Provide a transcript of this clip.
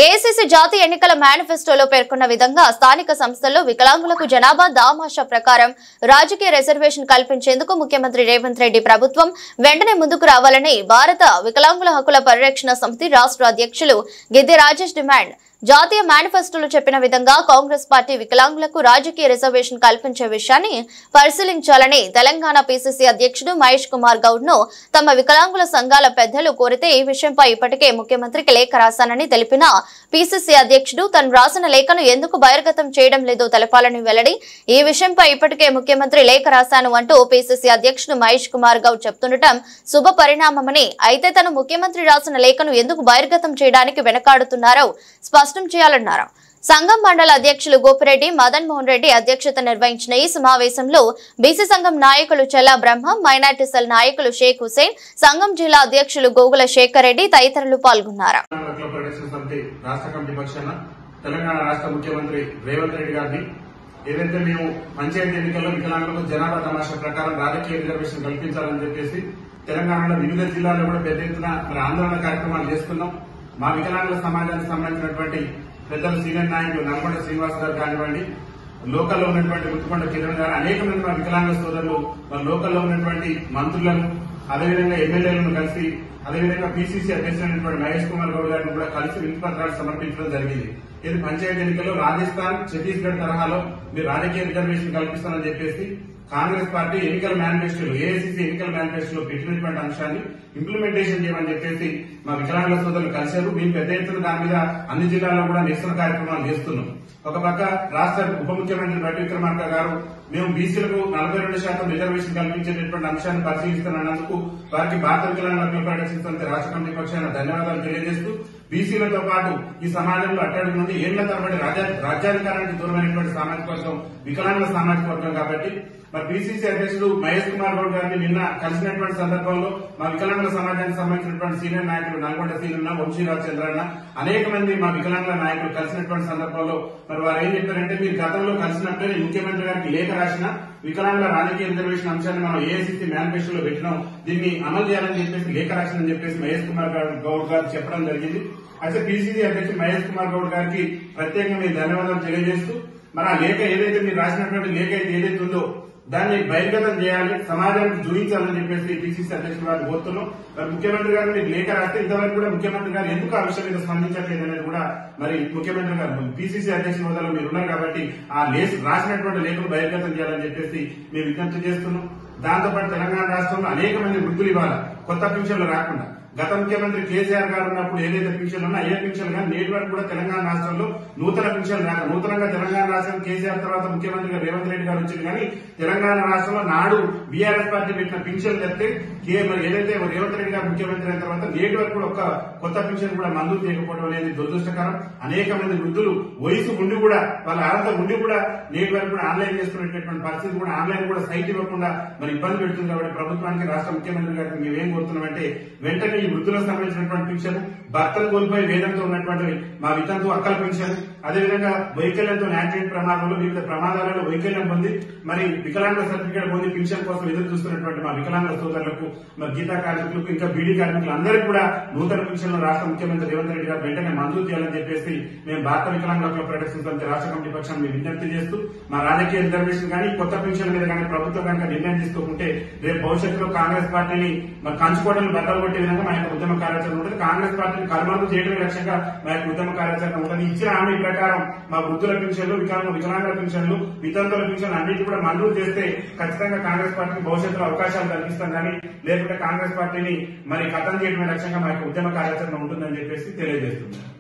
AICC జాతీయ ఎన్నికల మేనిఫెస్టోలో పేర్కొన్న విధంగా స్థానిక సంస్థల్లో వికలాంగులకు జనాభా దామాషా ప్రకారం రాజకీయ రిజర్వేషన్ కల్పించేందుకు ముఖ్యమంత్రి రేవంత్ రెడ్డి ప్రభుత్వం వెంటనే ముందుకు రావాలని భారత వికలాంగుల హక్కుల పరిరక్షణ సమితి రాష్ట్ర అధ్యక్షులు గిద్ది రాజేష్ డిమాండ్. జాతీయ మేనిఫెస్టోలో చెప్పిన విధంగా కాంగ్రెస్ పార్టీ వికలాంగులకు రాజకీయ రిజర్వేషన్ కల్పించే విషయాన్ని పరిశీలించాలని తెలంగాణ పీసీసీ అధ్యక్షుడు మహేష్ కుమార్ గౌడ్ ను తమ వికలాంగుల సంఘాల పెద్దలు కోరితే ఈ విషయంపై ఇప్పటికే ముఖ్యమంత్రికి లేఖ రాశానని తెలిపిన పీసీసీ అధ్యక్షుడు తను రాసిన లేఖను ఎందుకు బహిర్గతం చేయడం లేదో తెలపాలని వెల్లడి. ఈ విషయంపై ఇప్పటికే ముఖ్యమంత్రి లేఖ రాశాను అంటూ పీసీసీ అధ్యక్షుడు మహేష్ కుమార్ గౌడ్ చెప్తుండటం శుభ పరిణామమని, అయితే తను ముఖ్యమంత్రి రాసిన లేఖను ఎందుకు బహిర్గతం చేయడానికి వెనకాడుతున్నారో స్పష్టం చేయాలన్నారు. సంఘం మండల అధ్యక్షులు గోపిరెడ్డి మదన్ మోహన్ రెడ్డి అధ్యక్షత నిర్వహించిన ఈ సమావేశంలో బీసీ సంఘం నాయకులు చెల్లా బ్రహ్మ, మైనార్టీ సెల్ నాయకులు షేక్ హుసేన్, సంఘం జిల్లా అధ్యక్షులు గోగుల శేఖర్ రెడ్డి తదితరులు పాల్గొన్నారు. తెలంగాణ రాష్ట్ర ముఖ్యమంత్రి రేవంత్ రెడ్డి గారిని ఏదైతే మేము పంచాయతీ ఎన్నికల్లో వికలాంగులకు జనాభా తమాషా ప్రకారం రాజకీయ రిజర్వేషన్ కల్పించాలని చెప్పేసి తెలంగాణలో వివిధ జిల్లాల్లో కూడా పెద్ద ఎత్తున ఆందోళన కార్యక్రమాలు చేస్తున్నాం. మా వికలాంగుల సమాజానికి సంబంధించినటువంటి పెద్దలు సీనియర్ నాయకులు నల్గొండ శ్రీనివాస్ గారు కానివ్వండి, లోకల్లో ఉన్నటువంటి గుర్తుకొండ కిరణ్ గారు, అనేక మంది మా వికలాంగ సోదరులు మన లోకల్లో ఉన్నటువంటి మంత్రులను, అదేవిధంగా ఎమ్మెల్యేలను కలిసి, అదేవిధంగా పీసీసీ అధ్యక్షుడైనటువంటి మహేష్ కుమార్ గౌడ్ గారిని కూడా కలిసి వినతి పత్రాలు సమర్పించడం జరిగింది. ఇది పంచాయతీ ఎన్నికల్లో రాజస్థాన్, ఛత్తీస్గఢ్ తరహాలో మీరు రాజకీయ రిజర్వేషన్ కల్పిస్తారని చెప్పేసి కాంగ్రెస్ పార్టీ ఎన్నికల మేనిఫెస్టోలో, ఏఐసీసీ ఎన్నికల మేనిఫెస్టోలో పెట్టినటువంటి అంశాన్ని ఇంప్లిమెంటేషన్ చేయమని చెప్పేసి మా వికలాంగుల సోదరులు కలిశారు. మేము పెద్ద ఎత్తున దాని మీద అన్ని జిల్లాల్లో కూడా నిరసన కార్యక్రమాలు చేస్తున్నాం. ఒక పక్క రాష్ట్ర ఉప ముఖ్యమంత్రి బట్టి విక్రమార్క గారు మేము బీసీలకు 42% రిజర్వేషన్ కల్పించేటటువంటి అంశాన్ని పరిశీలిస్తున్నందుకు వారికి భారత వికలాంగుల హక్కుల పరిరక్షణ సమితి రాష్ట్ర కమిటీ పక్షాన ధన్యవాదాలు తెలియజేస్తూ, బీసీలతో పాటు ఈ సమాజంలో అట్టడుగు నుండి ఏళ్ల తరబడి రాజ్యాధికారానికి దూరమైనటువంటి సామాజిక వర్గం వికలాంగుల సామాజిక వర్గం కాబట్టి మరి పీసీసీ అధ్యక్షుడు మహేష్ కుమార్ గౌడ్ గారిని నిన్న కలిసినటువంటి సందర్భంలో మా వికలాంగుల సమాజానికి సంబంధించినటువంటి సీనియర్ నాయకులు నల్గొండ సీనన్న, వంశీరాజ్ చంద్రన్న, అనేక మంది మా వికలాంగుల నాయకులు కలిసినటువంటి సందర్భంలో మరి వారు ఏం చెప్పారంటే, మీరు గతంలో కలిసినప్పుడే ముఖ్యమంత్రి గారికి లేఖ రాసిన వికలాంగుల రాజకీయ రిజర్వేషన్ అంశాన్ని మనం ఏఐసీసీ మేనిఫెస్టోలో పెట్టినాం, దీన్ని అమలు చేయాలని చెప్పేసి లేఖ రాసిందని చెప్పేసి మహేష్ కుమార్ గౌడ్ గారు చెప్పడం జరిగింది. అయితే పీసీసీ అధ్యక్షుడు మహేష్ కుమార్ గౌడ్ గారికి ప్రత్యేకంగా మీరు ధన్యవాదాలు తెలియజేస్తూ, మరి ఆ లేఖ ఏదైతే మీరు రాసినటువంటి లేఖ అయితే ఏదైతే ఉందో దాన్ని బహిర్గతం చేయాలి, సమాజానికి చూపించాలని చెప్పేసి పీసీసీ అధ్యక్షుడు గారిని కోరుతున్నాం. మరి ముఖ్యమంత్రి గారు మీరు లేఖ రాస్తే ఇంతవరకు కూడా ముఖ్యమంత్రి గారు ఎందుకు ఆ విషయం మీద స్పందించట్లేదు అనేది కూడా మరి ముఖ్యమంత్రి గారు పీసీసీ అధ్యక్షుల హోదాలో మీరు ఉన్నారు కాబట్టి ఆ రాసినటువంటి లేఖను బహిర్గతం చేయాలని చెప్పేసి మేము విజ్ఞప్తి చేస్తున్నాం. దాంతోపాటు తెలంగాణ రాష్ట్రంలో అనేక మంది వృద్ధులు ఇవ్వాలి కొత్త పింఛన్లు రాకుండా. గత ముఖ్యమంత్రి కేసీఆర్ గారు ఉన్నప్పుడు ఏదైతే పింఛన్లు ఉన్నా ఏ పింఛన్లు కానీ నేటి వరకు కూడా తెలంగాణ రాష్ట్రంలో నూతన పింఛన్లు రాక, నూతనంగా తెలంగాణ రాష్ట్రం కేసీఆర్ తర్వాత ముఖ్యమంత్రిగా రేవంత్ రెడ్డి గారు వచ్చింది కానీ తెలంగాణ రాష్ట్రంలో నాడు బీఆర్ఎస్ పార్టీ పెట్టిన పింఛన్లు తెస్తే ఏదైతే రేవంత్ రెడ్డి గారు ముఖ్యమంత్రి అయిన తర్వాత నేటి వరకు కూడా ఒక్క కొత్త పింఛన్ కూడా మంజూరు చేయకపోవడం అనేది దురదృష్టకరం. అనేక మంది వృద్ధులు వయసు ఉండి కూడా, వాళ్ళ అర్హత ఉండి కూడా నేటి వరకు కూడా ఆన్లైన్ చేసుకునేటటువంటి పరిస్థితి కూడా, ఆన్లైన్ కూడా సైట్ ఇవ్వకుండా మరి ఇబ్బంది పెడుతుంది. కాబట్టి ప్రభుత్వానికి, రాష్ట్ర ముఖ్యమంత్రి గారికి మేమేం కోరుతున్నామంటే, వెంటనే ఈ వృద్ధులకు సంబంధించినటువంటి పింఛన్, భర్తలు కోల్పోయి వేదంతో ఉన్నటువంటి మా వితంతు అక్కల పింఛన్, అదేవిధంగా వైకల్యంతో యాక్సిడెంట్ ప్రమాదంలో, వివిధ ప్రమాదాలలో వైకల్యం పొంది మరి వికలాంగుల సర్టిఫికేట్ పొంది పింఛన్ కోసం ఎదురు చూస్తున్నటువంటి మా వికలాంగుల సోదరులకు, మరి గీతా కార్మికులకు, ఇంకా బీడీ కార్మికులు అందరికీ కూడా నూతన పింఛన్లు రాష్ట్ర ముఖ్యమంత్రి రేవంత్ రెడ్డి గారు వెంటనే మంజూరు చేయాలని చెప్పేసి మేము భారత వికలాంగుల హక్కుల పరిరక్షణ సమితి రాష్ట్ర కమిటీ పక్షాన్ని విజ్ఞప్తి చేస్తూ, మా రాజకీయ రిజర్వేషన్ కానీ కొత్త పింఛన్ల మీద కానీ ప్రభుత్వం కనుక నిర్ణయం తీసుకోకుంటే రేపు భవిష్యత్తులో కాంగ్రెస్ పార్టీని మరి కంచుకోవడానికి బద్దలు కొట్టే విధంగా మా యొక్క ఉద్యమ కార్యాచరణ ఉంటుంది. కాంగ్రెస్ పార్టీని కనుమరుగు చేయడమే లక్ష్యంగా మా యొక్క ఉద్యమ కార్యాచరణ ఉంటుంది. ఇచ్చిన హామీ ప్రకారం మా వృద్ధుల పింఛన్లు, వికలాంగుల పింఛన్లు, వితంతుల పింఛన్లు అన్నింటి కూడా మంజూరు చేస్తే ఖచ్చితంగా కాంగ్రెస్ పార్టీకి భవిష్యత్తులో అవకాశాలు కల్పిస్తాం కానీ లేకుంటే కాంగ్రెస్ పార్టీని మరి ఖతం చేయడమే లక్ష్యంగా మా యొక్క ఉద్యమ కార్యాచరణ ఉంటుందని చెప్పేసి తెలియజేస్తున్నాం.